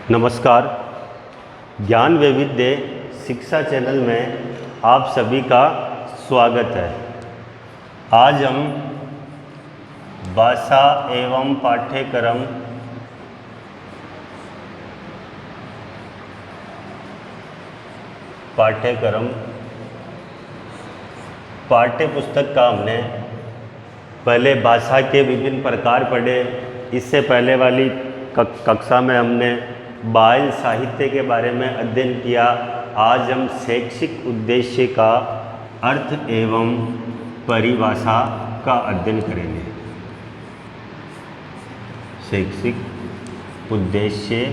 नमस्कार। ज्ञान वैविध्य शिक्षा चैनल में आप सभी का स्वागत है। आज हम भाषा एवं पाठ्य पुस्तक का हमने पहले भाषा के विभिन्न प्रकार पढ़े। इससे पहले वाली कक्षा में हमने बाल साहित्य के बारे में अध्ययन किया। आज हम शैक्षिक उद्देश्य का अर्थ एवं परिभाषा का अध्ययन करेंगे। शैक्षिक उद्देश्य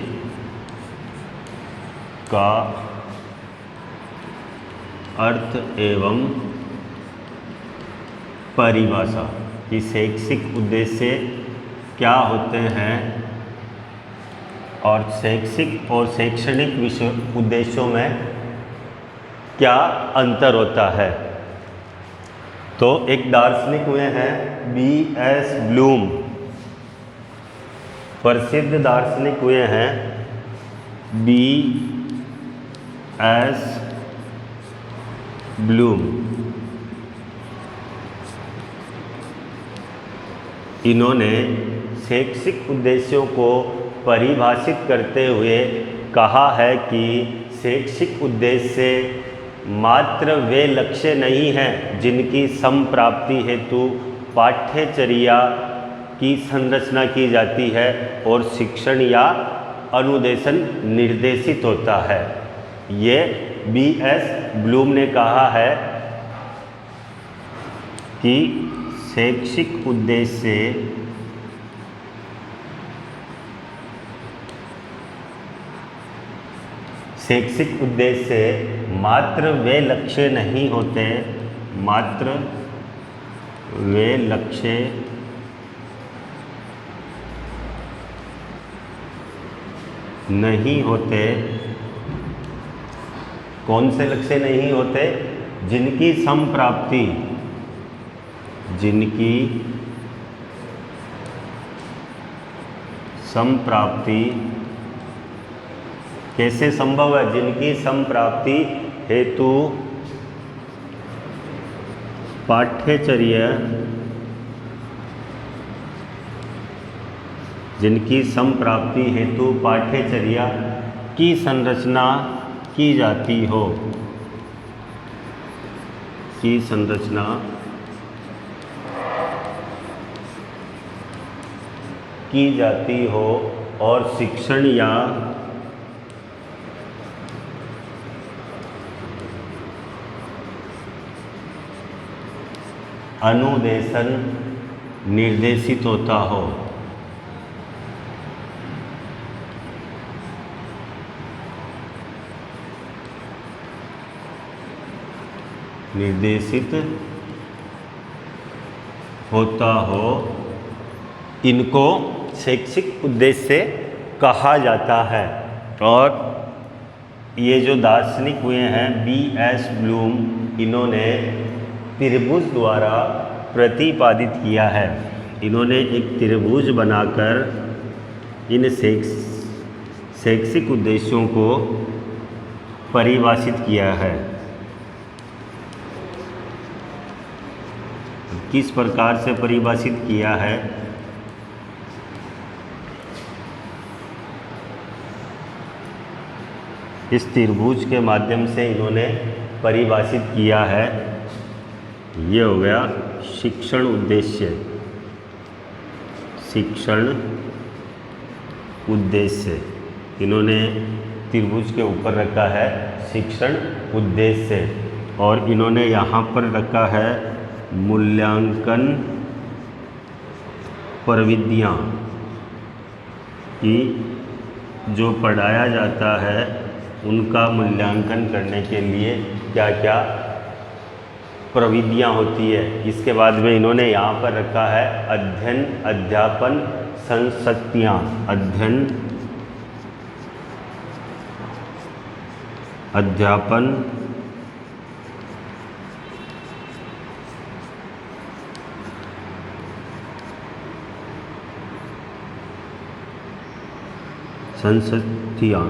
का अर्थ एवं परिभाषा कि शैक्षिक उद्देश्य क्या होते हैं और शैक्षिक और शैक्षणिक उद्देश्यों में क्या अंतर होता है। तो एक दार्शनिक हुए हैं B.S. ब्लूम, प्रसिद्ध दार्शनिक हुए हैं B.S. ब्लूम। इन्होंने शैक्षिक उद्देश्यों को परिभाषित करते हुए कहा है कि शैक्षिक उद्देश्य मात्र वे लक्ष्य नहीं हैं जिनकी समप्राप्ति हेतु पाठ्यचर्या की संरचना की जाती है और शिक्षण या अनुदेशन निर्देशित होता है। ये B.S. ब्लूम ने कहा है कि शैक्षिक उद्देश्य मात्र वे लक्ष्य नहीं होते, कौन से लक्ष्य नहीं होते? जिनकी संप्राप्ति कैसे संभव है? जिनकी संप्राप्ति हेतु पाठ्यचर्या की संरचना की जाती हो और शिक्षण या अनुदेशन निर्देशित होता हो। इनको शैक्षिक उद्देश्य कहा जाता है। और ये जो दार्शनिक हुए हैं B.S. ब्लूम, इन्होंने त्रिभुज द्वारा प्रतिपादित किया है। इन्होंने एक त्रिभुज बनाकर इन शैक्षिक उद्देश्यों को परिभाषित किया है। किस प्रकार से परिभाषित किया है? इस त्रिभुज के माध्यम से इन्होंने परिभाषित किया है। ये हो गया शिक्षण उद्देश्य। इन्होंने त्रिभुज के ऊपर रखा है शिक्षण उद्देश्य, और इन्होंने यहाँ पर रखा है मूल्यांकन प्रविधियाँ कि जो पढ़ाया जाता है उनका मूल्यांकन करने के लिए क्या क्या प्रविधियाँ होती है। इसके बाद में इन्होंने यहाँ पर रखा है अध्ययन अध्यापन संशक्तियाँ। संस्ततियाँ।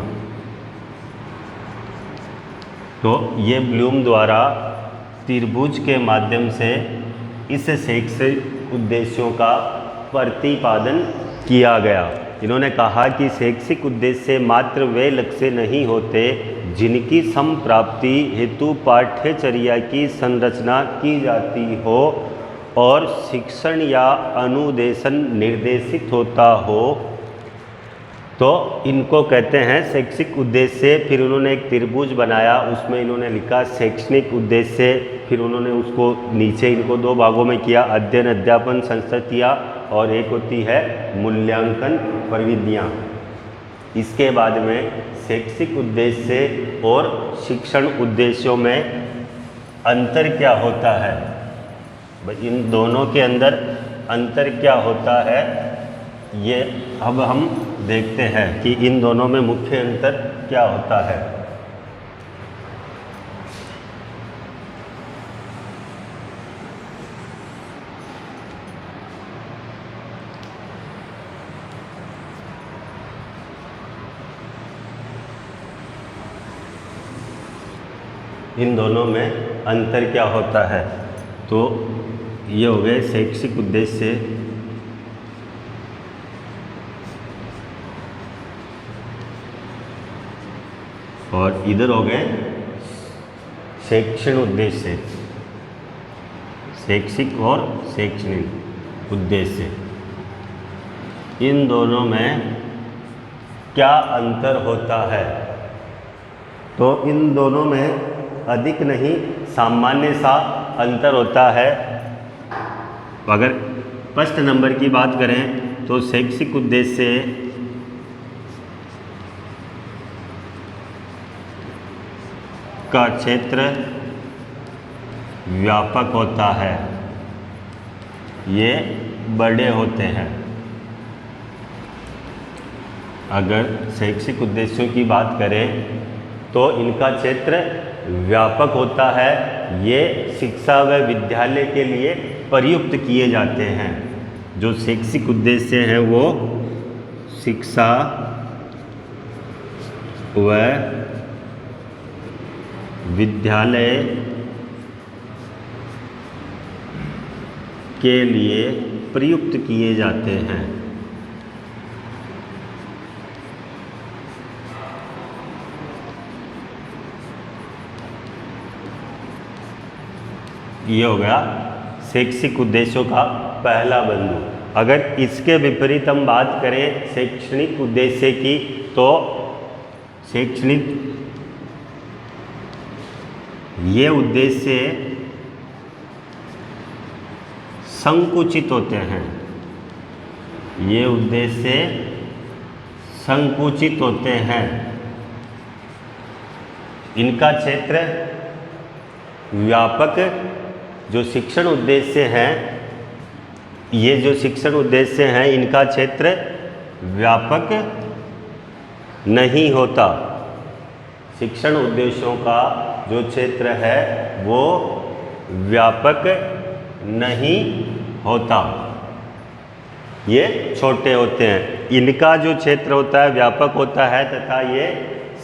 तो ये ब्लूम द्वारा त्रिभुज के माध्यम से इस शैक्षिक उद्देश्यों का प्रतिपादन किया गया। इन्होंने कहा कि शैक्षिक उद्देश्य मात्र वे लक्ष्य नहीं होते जिनकी संप्राप्ति हेतु पाठ्यचर्या की संरचना की जाती हो और शिक्षण या अनुदेशन निर्देशित होता हो, तो इनको कहते हैं शैक्षिक उद्देश्य। फिर उन्होंने एक त्रिभुज बनाया, उसमें इन्होंने लिखा शैक्षणिक उद्देश्य। फिर उन्होंने उसको नीचे इनको दो भागों में किया, अध्ययन अध्यापन संस्ततियाँ और एक होती है मूल्यांकन प्रविधियाँ। इसके बाद में शैक्षिक उद्देश्य और शिक्षण उद्देश्यों में अंतर क्या होता है, इन दोनों के अंदर अंतर क्या होता है, ये अब हम देखते हैं कि इन दोनों में मुख्य अंतर क्या होता है। इन दोनों में अंतर क्या होता है, तो ये हो गए शैक्षिक उद्देश्य और इधर हो गए शैक्षण उद्देश्य, शैक्षिक और शैक्षणिक उद्देश्य। इन दोनों में क्या अंतर होता है, तो इन दोनों में अधिक नहीं सामान्य सा अंतर होता है। अगर फर्स्ट नंबर की बात करें तो शैक्षिक उद्देश्य का क्षेत्र व्यापक होता है, ये बड़े होते हैं। अगर शैक्षिक उद्देश्यों की बात करें तो इनका क्षेत्र व्यापक होता है, ये शिक्षा व विद्यालय के लिए प्रयुक्त किए जाते हैं। जो शैक्षिक उद्देश्य हैं वो शिक्षा व विद्यालय के लिए प्रयुक्त किए जाते हैं। ये हो गया शैक्षिक उद्देश्यों का पहला बिंदु। अगर इसके विपरीत हम बात करें शैक्षणिक उद्देश्य की, तो शैक्षणिक ये उद्देश्य संकुचित होते हैं, ये उद्देश्य संकुचित होते हैं। इनका क्षेत्र व्यापक, जो शिक्षण उद्देश्य हैं, ये जो शिक्षण उद्देश्य हैं इनका क्षेत्र व्यापक नहीं होता। शिक्षण उद्देश्यों का जो क्षेत्र है वो व्यापक नहीं होता, ये छोटे होते हैं। इनका जो क्षेत्र होता है व्यापक होता है तथा ये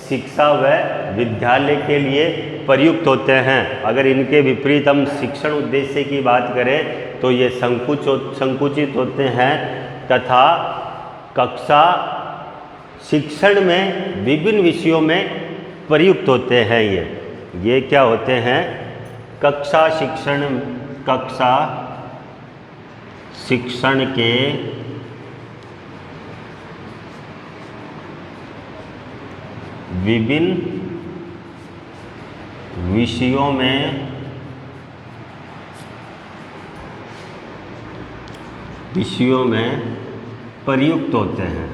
शिक्षा व विद्यालय के लिए प्रयुक्त होते हैं। अगर इनके विपरीत हम शिक्षण उद्देश्य की बात करें तो ये संकुचित होते हैं तथा कक्षा शिक्षण में विभिन्न विषयों में प्रयुक्त होते हैं। ये क्या होते हैं, कक्षा शिक्षण के विभिन्न विषयों में प्रयुक्त होते हैं।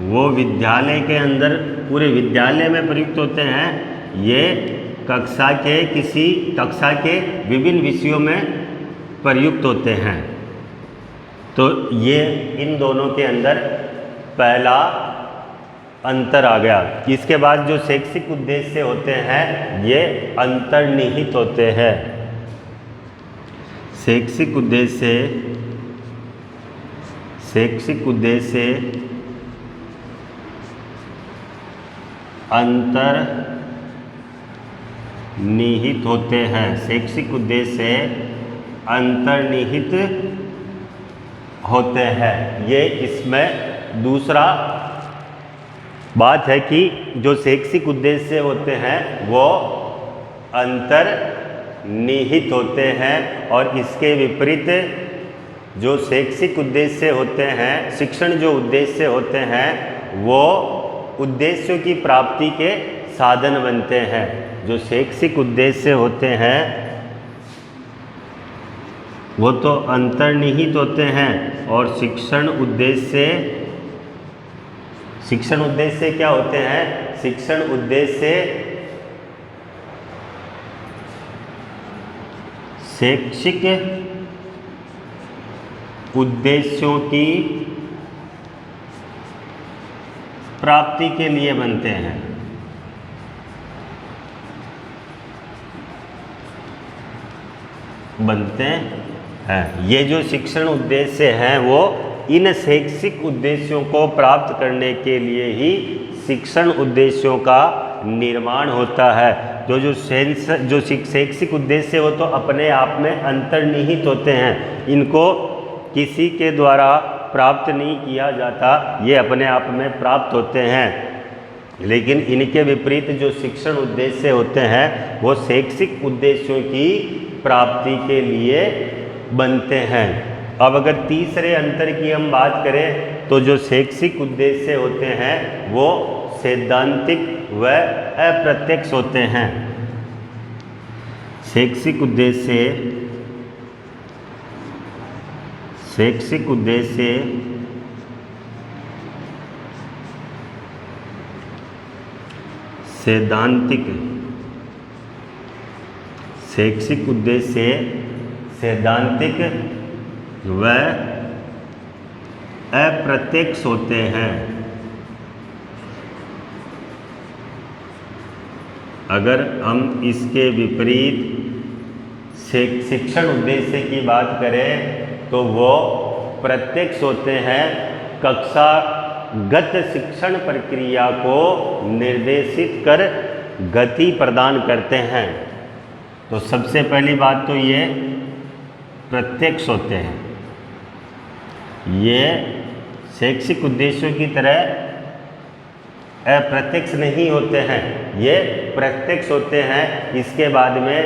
वो विद्यालय के अंदर पूरे विद्यालय में प्रयुक्त होते हैं, ये कक्षा के विभिन्न विषयों में प्रयुक्त होते हैं। तो ये इन दोनों के अंदर पहला अंतर आ गया। इसके बाद जो शैक्षिक उद्देश्य होते हैं ये अंतर्निहित होते हैं। शैक्षिक उद्देश्य अंतर्निहित होते हैं। शैक्षिक उद्देश्य अंतर्निहित होते हैं। ये इसमें दूसरा बात है कि जो शैक्षिक उद्देश्य होते हैं वो अंतर्निहित होते हैं, और इसके विपरीत जो शैक्षिक उद्देश्य होते हैं, शिक्षण जो उद्देश्य होते हैं, वो उद्देश्यों की प्राप्ति के साधन बनते हैं। जो शैक्षिक उद्देश्य होते हैं वो तो अंतर्निहित होते हैं, और शिक्षण उद्देश्य क्या होते हैं? शिक्षण उद्देश्य शैक्षिक उद्देश्यों की प्राप्ति के लिए बनते हैं। ये जो शिक्षण उद्देश्य हैं वो इन शैक्षिक उद्देश्यों को प्राप्त करने के लिए ही शिक्षण उद्देश्यों का निर्माण होता है। जो शैक्षिक उद्देश्य वो तो अपने आप में अंतर्निहित होते हैं, इनको किसी के द्वारा प्राप्त नहीं किया जाता, ये अपने आप में प्राप्त होते हैं। लेकिन इनके विपरीत जो शिक्षण उद्देश्य होते हैं वो शैक्षिक उद्देश्यों की प्राप्ति के लिए बनते हैं। अब अगर तीसरे अंतर की हम बात करें तो जो शैक्षिक उद्देश्य होते हैं वो सैद्धांतिक व अप्रत्यक्ष होते हैं। शैक्षिक उद्देश्य सैद्धांतिक व अप्रत्यक्ष होते हैं। अगर हम इसके विपरीत शिक्षण उद्देश्य की बात करें तो वो प्रत्यक्ष होते हैं, कक्षागत शिक्षण प्रक्रिया को निर्देशित कर गति प्रदान करते हैं। तो सबसे पहली बात तो ये प्रत्यक्ष होते हैं। ये शैक्षिक उद्देश्यों की तरह अप्रत्यक्ष नहीं होते हैं, ये प्रत्यक्ष होते हैं। इसके बाद में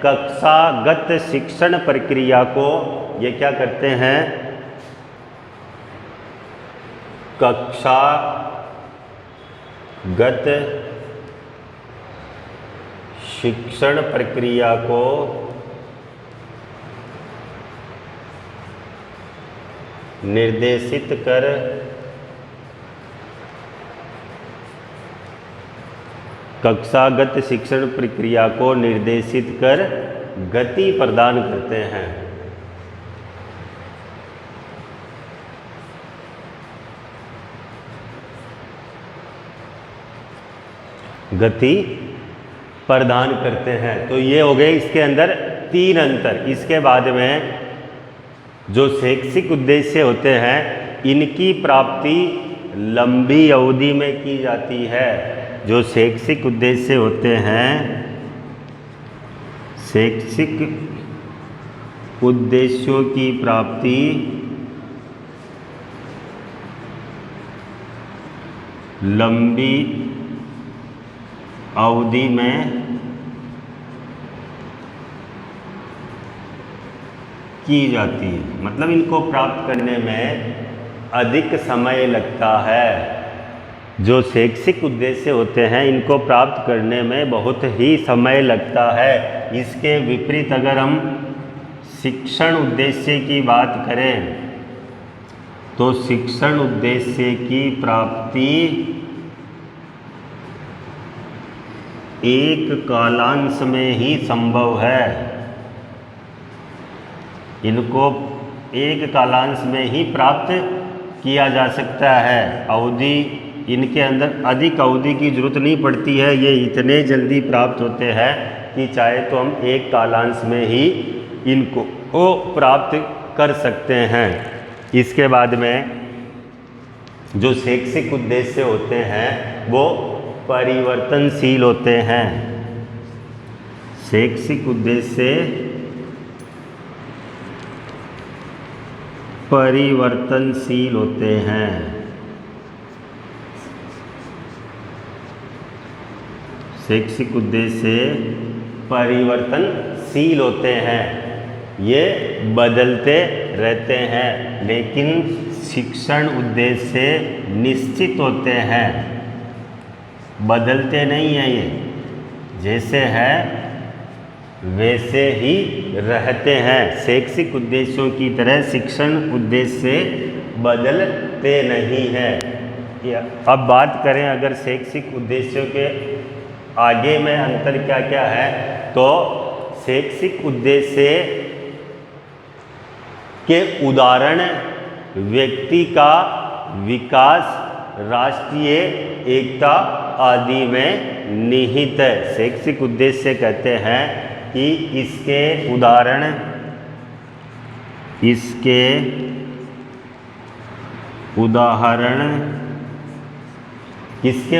कक्षागत शिक्षण प्रक्रिया को ये क्या करते हैं? कक्षागत शिक्षण प्रक्रिया को निर्देशित कर कक्षागत शिक्षण प्रक्रिया को निर्देशित कर गति प्रदान करते हैं। गति प्रदान करते हैं। तो ये हो गए इसके अंदर तीन अंतर। इसके बाद में जो शैक्षिक उद्देश्य होते हैं इनकी प्राप्ति लंबी अवधि में की जाती है। जो शैक्षिक उद्देश्य होते हैं, शैक्षिक उद्देश्यों की प्राप्ति लंबी अवधि में की जाती है, मतलब इनको प्राप्त करने में अधिक समय लगता है। जो शैक्षिक उद्देश्य होते हैं इनको प्राप्त करने में बहुत ही समय लगता है। इसके विपरीत अगर हम शिक्षण उद्देश्य की बात करें तो शिक्षण उद्देश्य की प्राप्ति एक कालांश में ही संभव है। इनको एक कालांश में ही प्राप्त किया जा सकता है। अवधि इनके अंदर अधिक अवधि की जरूरत नहीं पड़ती है, ये इतने जल्दी प्राप्त होते हैं कि चाहे तो हम एक कालांश में ही इनको प्राप्त कर सकते हैं। इसके बाद में जो शैक्षिक उद्देश्य होते हैं वो परिवर्तनशील होते हैं। शैक्षिक उद्देश्य परिवर्तनशील होते हैं। शैक्षिक उद्देश्य परिवर्तनशील होते हैं, ये बदलते रहते हैं, लेकिन शिक्षण उद्देश्य निश्चित होते हैं, बदलते नहीं हैं। ये जैसे है वैसे ही रहते हैं। शैक्षिक उद्देश्यों की तरह शिक्षण उद्देश्य बदलते नहीं हैं। अब बात करें अगर शैक्षिक उद्देश्यों के आगे में अंतर क्या क्या है, तो शैक्षिक उद्देश्य के उदाहरण व्यक्ति का विकास, राष्ट्रीय एकता आदि में निहित है। शैक्षिक उद्देश्य कहते हैं कि इसके उदाहरण किसके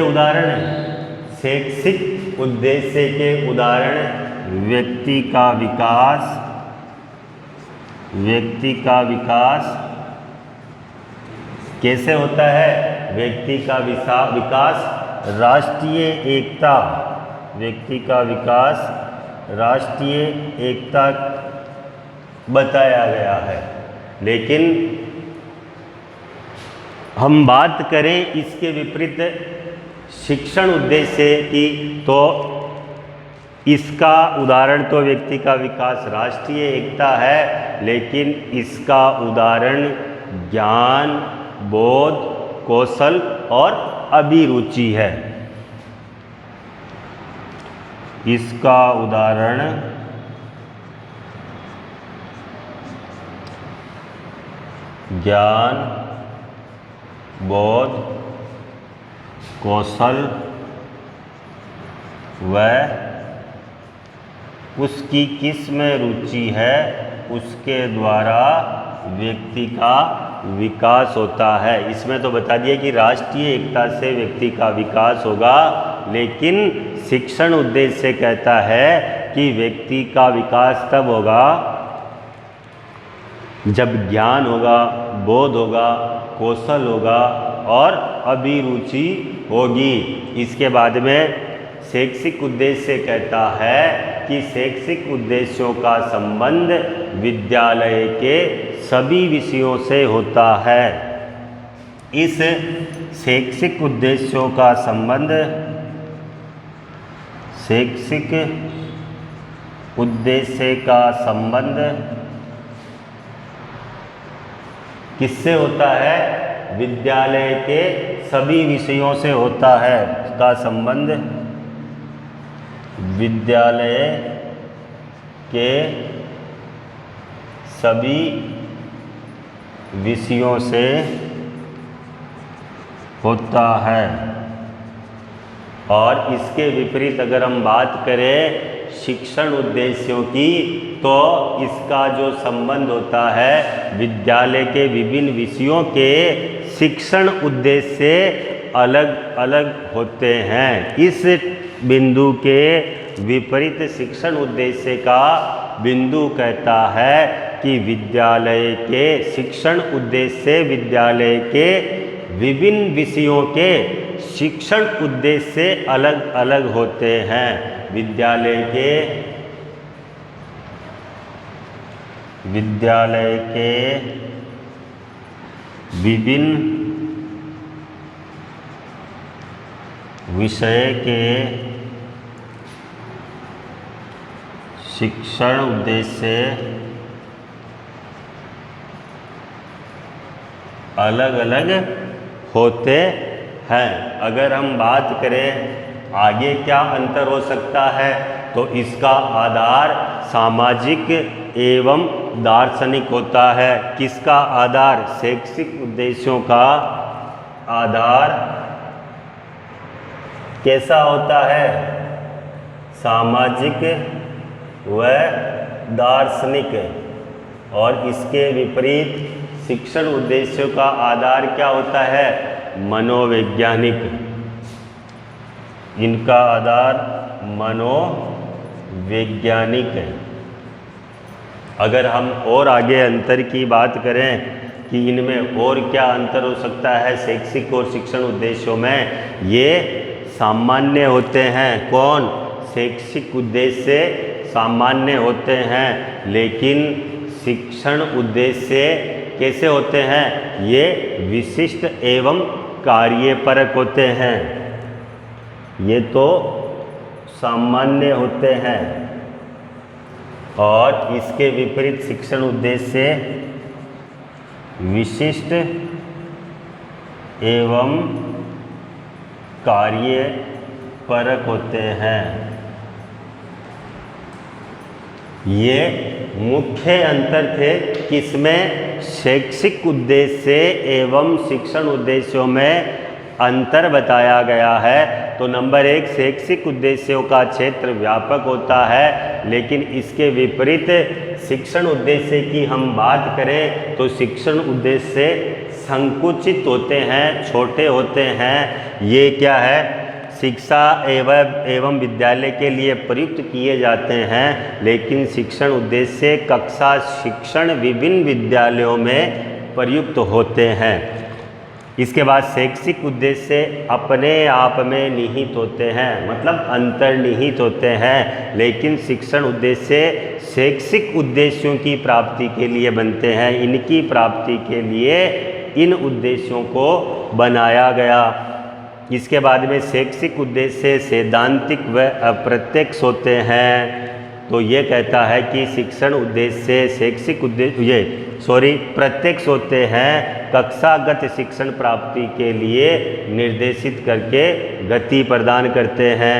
उदाहरण? शैक्षिक उद्देश्य के उदाहरण व्यक्ति का विकास कैसे होता है? व्यक्ति का विकास राष्ट्रीय एकता, व्यक्ति का विकास राष्ट्रीय एकता बताया गया है। लेकिन हम बात करें इसके विपरीत शिक्षण उद्देश्य की, तो इसका उदाहरण तो व्यक्ति का विकास राष्ट्रीय एकता है, लेकिन इसका उदाहरण ज्ञान, बोध, कौशल और अभिरुचि है। इसका उदाहरण ज्ञान, बोध, कौशल व उसकी किस में रुचि है उसके द्वारा व्यक्ति का विकास होता है। इसमें तो बता दिया कि राष्ट्रीय एकता से व्यक्ति का विकास होगा, लेकिन शिक्षण उद्देश्य कहता है कि व्यक्ति का विकास तब होगा जब ज्ञान होगा, बोध होगा, कौशल होगा और अभिरुचि होगी। इसके बाद में शैक्षिक उद्देश्य कहता है कि शैक्षिक उद्देश्यों का संबंध विद्यालय के सभी विषयों से होता है। इस शैक्षिक उद्देश्यों का संबंध किससे होता है? विद्यालय के सभी विषयों से होता है। इसका संबंध विद्यालय के सभी विषयों से होता है। और इसके विपरीत अगर हम बात करें शिक्षण उद्देश्यों की, तो इसका जो संबंध होता है विद्यालय के विभिन्न विषयों के शिक्षण उद्देश्य से अलग अलग होते हैं। इस बिंदु के विपरीत शिक्षण उद्देश्य का बिंदु कहता है कि विद्यालय के शिक्षण उद्देश्य से विद्यालय के विभिन्न विषयों के शिक्षण उद्देश्य से अलग अलग होते हैं। विद्यालय के विभिन्न विषय के शिक्षण उद्देश्य अलग अलग होते हैं। अगर हम बात करें आगे क्या अंतर हो सकता है, तो इसका आधार सामाजिक एवं दार्शनिक होता है। किसका आधार? शैक्षिक उद्देश्यों का आधार कैसा होता है? सामाजिक व दार्शनिक। और इसके विपरीत शिक्षण उद्देश्यों का आधार क्या होता है? मनोवैज्ञानिक। इनका आधार मनोवैज्ञानिक है। अगर हम और आगे अंतर की बात करें कि इनमें और क्या अंतर हो सकता है शैक्षिक और शिक्षण उद्देश्यों में, ये सामान्य होते हैं। कौन? शैक्षिक उद्देश्य सामान्य होते हैं, लेकिन शिक्षण उद्देश्य कैसे होते हैं? ये विशिष्ट एवं कार्यपरक होते हैं। ये तो सामान्य होते हैं और इसके विपरीत शिक्षण उद्देश्य विशिष्ट एवं कार्यपरक होते हैं। ये मुख्य अंतर थे किसमें? शैक्षिक उद्देश्य एवं शिक्षण उद्देश्यों में अंतर बताया गया है। तो नंबर 1, शैक्षिक उद्देश्यों का क्षेत्र व्यापक होता है, लेकिन इसके विपरीत शिक्षण उद्देश्य की हम बात करें तो शिक्षण उद्देश्य संकुचित होते हैं, छोटे होते हैं। ये क्या है? शिक्षा एवं विद्यालय के लिए प्रयुक्त किए जाते हैं, लेकिन शिक्षण उद्देश्य कक्षा शिक्षण विभिन्न विद्यालयों में प्रयुक्त होते हैं। इसके बाद शैक्षिक उद्देश्य अपने आप में निहित होते हैं, मतलब अंतर्निहित होते हैं, लेकिन शिक्षण उद्देश्य शैक्षिक उद्देश्यों की प्राप्ति के लिए बनते हैं। इनकी प्राप्ति के लिए इन उद्देश्यों को बनाया गया। इसके बाद में शैक्षिक उद्देश्य सैद्धांतिक व अप्रत्यक्ष होते हैं। तो ये कहता है कि शिक्षण उद्देश्य शैक्षिक उद्देश्य प्रत्यक्ष होते हैं, कक्षागत शिक्षण प्राप्ति के लिए निर्देशित करके गति प्रदान करते हैं।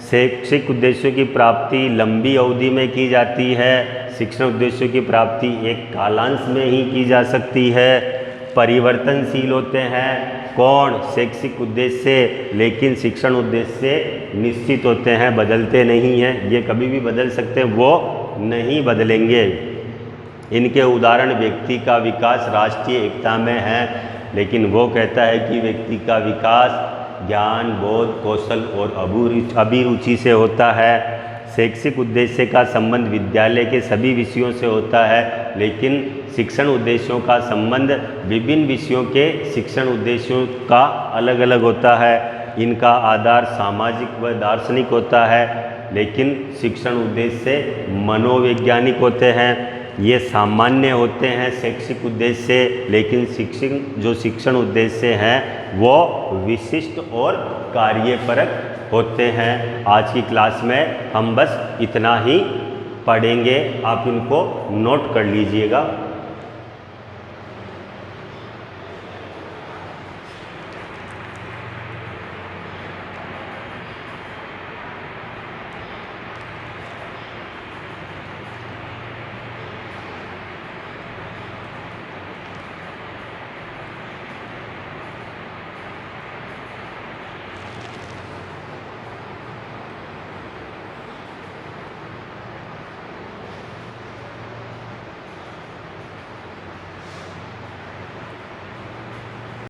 शैक्षिक उद्देश्यों की प्राप्ति लंबी अवधि में की जाती है, शिक्षण उद्देश्यों की प्राप्ति एक कालांश में ही की जा सकती है। परिवर्तनशील होते हैं। कौन? शैक्षिक उद्देश्य, लेकिन शिक्षण उद्देश्य निश्चित होते हैं, बदलते नहीं हैं। ये कभी भी बदल सकते हैं, वो नहीं बदलेंगे। इनके उदाहरण व्यक्ति का विकास राष्ट्रीय एकता में है, लेकिन वो कहता है कि व्यक्ति का विकास ज्ञान, बोध, कौशल और अभिरुचि से होता है। शैक्षिक उद्देश्य का संबंध विद्यालय के सभी विषयों से होता है, लेकिन शिक्षण उद्देश्यों का संबंध विभिन्न विषयों के शिक्षण उद्देश्यों का अलग अलग होता है। इनका आधार सामाजिक व दार्शनिक होता है, लेकिन शिक्षण उद्देश्य मनोवैज्ञानिक होते हैं। ये सामान्य होते हैं शैक्षिक उद्देश्य, लेकिन शिक्षण उद्देश्य हैं वो विशिष्ट और कार्यपरक होते हैं। आज की क्लास में हम बस इतना ही पढ़ेंगे, आप इनको नोट कर लीजिएगा।